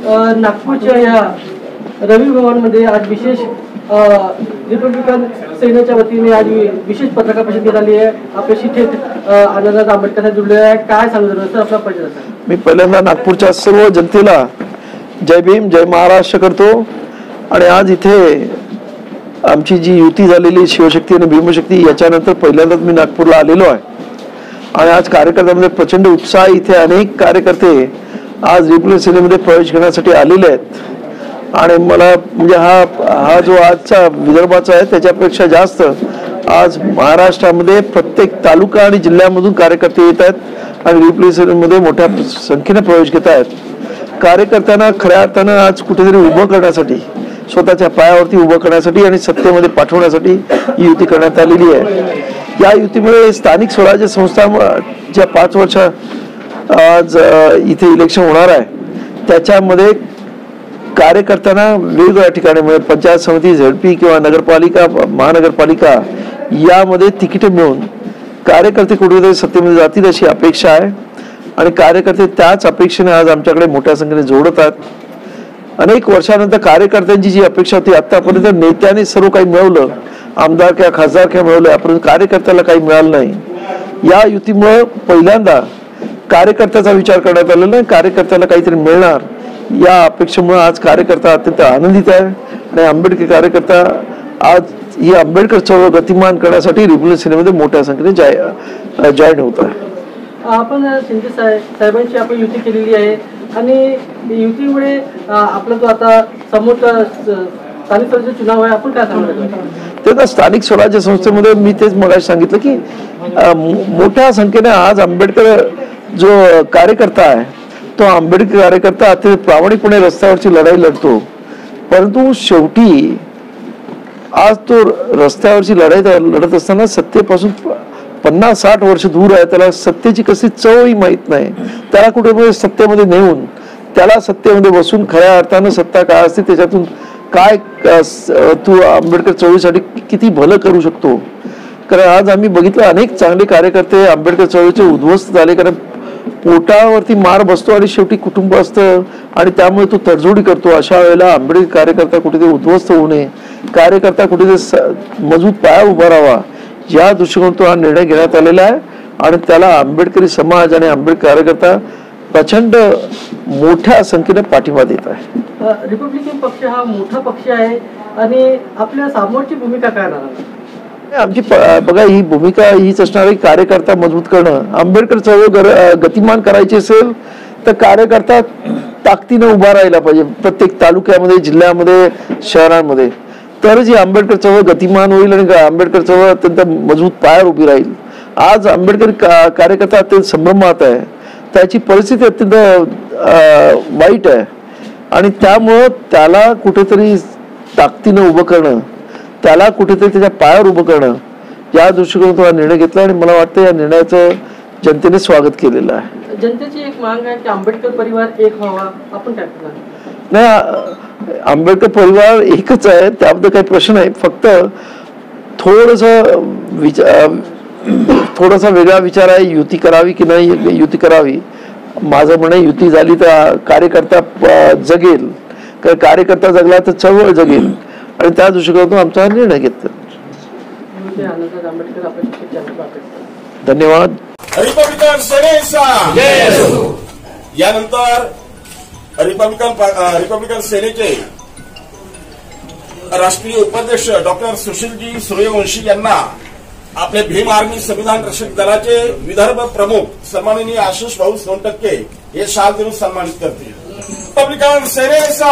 नागपूरच्या या रवी भवनमध्ये आज विशेष रिपब्लिकन सेनेच्या वतीने आज विशेष पत्रकार परिषद घेण्यात आली आहे। आपल्याशी थेट आनंदराज आंबेडकर साहेब जुळले आहे। काय सांगू सर आपला परिचय असेल? मी पहिल्यांदा नागपूरच्या सर्व जनतेला जय भीम जय महाराष्ट्र करतो आणि आज इथे आमची जी युती झालेली शिवशक्ती आणि भीमशक्ती याच्यानंतर पहिल्यांदाच मी नागपूरला आलेलो आहे आणि आज कार्यकर्त्यांमध्ये प्रचंड उत्साह, इथे अनेक कार्यकर्ते आज रिपब्लिकन सेनेमध्ये प्रवेश करण्यासाठी आलेले आहेत आणि मला म्हणजे हा जो आजचा विदर्भाचा आहे त्याच्यापेक्षा जास्त आज महाराष्ट्रामध्ये प्रत्येक तालुका आणि जिल्ह्यामधून कार्यकर्ते येत आहेत आणि रिपब्लिकन सेनेमध्ये मोठ्या संख्येने प्रवेश घेत आहेत। कार्यकर्त्यांना खऱ्या अर्थानं आज कुठेतरी उभं करण्यासाठी, स्वतःच्या पायावरती उभं करण्यासाठी आणि सत्तेमध्ये पाठवण्यासाठी ही युती करण्यात आलेली आहे। या युतीमुळे स्थानिक स्वराज्य संस्थांच्या 5 वर्ष आज इथे इलेक्शन होणार आहे, त्याच्यामध्ये कार्यकर्त्यांना वेगवेगळ्या ठिकाणी म्हणजे पंचायत समिती, झेडपी किंवा नगरपालिका, महानगरपालिका यामध्ये तिकीट मिळून कार्यकर्ते कुठेतरी सत्तेमध्ये जातील अशी अपेक्षा आहे आणि कार्यकर्ते त्याच अपेक्षेने आज आमच्याकडे मोठ्या संख्येने जोडत आहेत। अनेक वर्षानंतर कार्यकर्त्यांची जी अपेक्षा होती, आतापर्यंत नेत्याने सर्व काही मिळवलं, आमदार किंवा खासदार किंवा मिळवलं, परंतु कार्यकर्त्याला काही मिळालं नाही। या युतीमुळे पहिल्यांदा कार्यकर्त्याचा विचार करण्यात आलेला आहे, कार्यकर्त्याला काहीतरी मिळणार या अपेक्षेमुळे आज कार्यकर्ता अत्यंत आनंदित आहे आणि आंबेडकर कार्यकर्ता आज ही आंबेडकर चळवळ गतिमान करण्यासाठी रिपब्लिकन सेनेमध्ये मोठ्या संख्येने जॉईन होत आहे। आपण शिंदे साहेबांची आपण युती केलेली आहे आणि युतीमुळे आपला जो आता समोरचा स्थानिक स्वराज्य चुनाव आहे, आपण काय सांगणार? तर स्थानिक स्वराज्य संस्थेमध्ये मी तेच मगाशी सांगितलं की मोठ्या संख्येने आज आंबेडकर जो कार्यकर्ता आहे तो आंबेडकर कार्यकर्ता अत्यंत प्रामाणिकपणे रस्त्यावरची लढाई लढतो, परंतु शेवटी आज तो रस्त्यावरची लढाई लढत असताना सत्तेपासून 50-60 वर्ष दूर आहे, त्याला सत्तेची कशी चवही माहीत नाही। त्याला कुठे सत्तेमध्ये नेऊन त्याला सत्तेमध्ये बसून खऱ्या अर्थानं सत्ता काय असते त्याच्यातून काय तू आंबेडकर चळवळीसाठी किती भलं करू शकतो। कारण आज आम्ही बघितलं अनेक चांगले कार्यकर्ते आंबेडकर चळवळीचे उद्ध्वस्त झाले, कारण पोटावरती मार बसतो आणि शेवटी कुटुंब असतं आणि त्यामुळे तो तडजोडी करतो। अशा वेळेला आंबेडकर कार्यकर्ता कुठेतरी उद्ध्वस्त होऊ नये, कार्यकर्ता कुठेतरी मजबूत पाया उभा राहावा या दृष्टिकोनातून हा निर्णय घेण्यात आलेला आहे आणि त्याला आंबेडकरी समाज आणि आंबेडकर कार्यकर्ता प्रचंड मोठ्या संख्येने पाठिंबा देत आहे। रिपब्लिकन पक्ष हा मोठा पक्ष आहे आणि आपल्या समोरची भूमिका काय राहणार? आमची बघा ही भूमिका हीच असणार आहे, कार्यकर्ता मजबूत करणं। आंबेडकर चळवळ गतिमान करायची असेल तर कार्यकर्ता ताकदीने उभा राहायला पाहिजे प्रत्येक तालुक्यामध्ये, जिल्ह्यामध्ये, शहरांमध्ये, तरच ही आंबेडकर चळवळ गतिमान होईल आणि आंबेडकर चळवळ अत्यंत मजबूत पायावर उभी राहील। आज आंबेडकर कार्यकर्ता अत्यंत संभ्रमात आहे, त्याची परिस्थिती अत्यंत वाईट आहे आणि त्यामुळं त्याला कुठेतरी ताकदीने उभं करणं, त्याला कुठेतरी त्याच्या पायावर उभं करणं या दृष्टिकोनातून हा निर्णय घेतला आणि मला वाटतं या निर्णयाचं जनतेने स्वागत केलेलं आहे। जनतेची एक मागणी आहे की आंबेडकर परिवार एक व्हावा, आपण काय करणार? नाही, आंबेडकर परिवार एकच आहे, त्याबद्दल काही प्रश्न नाही, फक्त थोडासा वेगळा विचार आहे, युती करावी की नाही युती करावी। माझं म्हणणं युती झाली तर कार्यकर्ता जगेल, कारण कार्यकर्ता जगला तर चळवळ जगेल आणि त्या दृष्टिकोनातून आमचा निर्णय घेतला। धन्यवाद। रिपब्लिकन सेनेचा यानंतर रिपब्लिकन सेनेचे राष्ट्रीय उपाध्यक्ष डॉक्टर सुशीलजी सूर्यवंशी यांना आपले भीम आर्मी संविधान रक्षक दलाचे विदर्भ प्रमुख सन्माननीय आशिष भाऊ सोनटक्के हे शाल देऊन सन्मानित करतील। रिपब्लिकन सेनेचा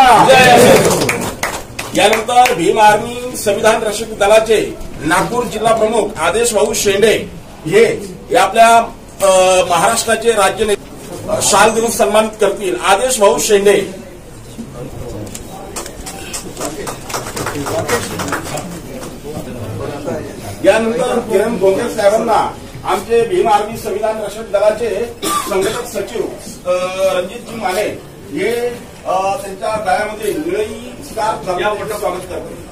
यानंतर भीम आर्मी संविधान रक्षक दलाचे नागपूर जिल्हा प्रमुख आदेश भाऊ शेंडे हे आपल्या महाराष्ट्राचे राज्य शाल देऊन सन्मानित करतील। आदेश भाऊ शेंडे। यानंतर किरण गोंगरे साहेबांना आमचे भीम आर्मी संविधान रक्षक दलाचे संघटक सचिव रणजितजी माने हे त्यांच्या गळ्यामध्ये निळी स्कार्फ घालून मोठं स्वागत करतात।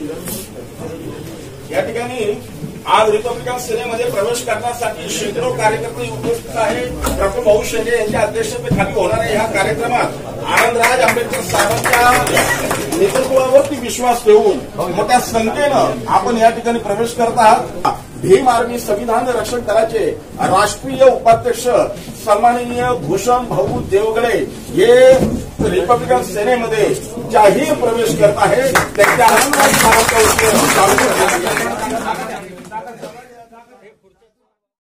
Gracias. या ठिकाणी आज रिपब्लिकन सेनेमध्ये प्रवेश करण्यासाठी शेकडो कार्यकर्ते उपस्थित आहे. डॉक्टर भाऊ शेंडे यांच्या अध्यक्षतेखाली होणाऱ्या ह्या कार्यक्रमात आनंदराज आंबेडकर साहेबांच्या नेतृत्वावरती विश्वास ठेवून मोठ्या संख्येनं आपण या ठिकाणी प्रवेश करत आहात. भीम आर्मी संविधान रक्षक दलाचे राष्ट्रीय उपाध्यक्ष सन्माननीय भूषण भाऊ देवगडे हे रिपब्लिकन सेनेमध्ये जाहीर प्रवेश करत आहे. त्यांच्या आनंदात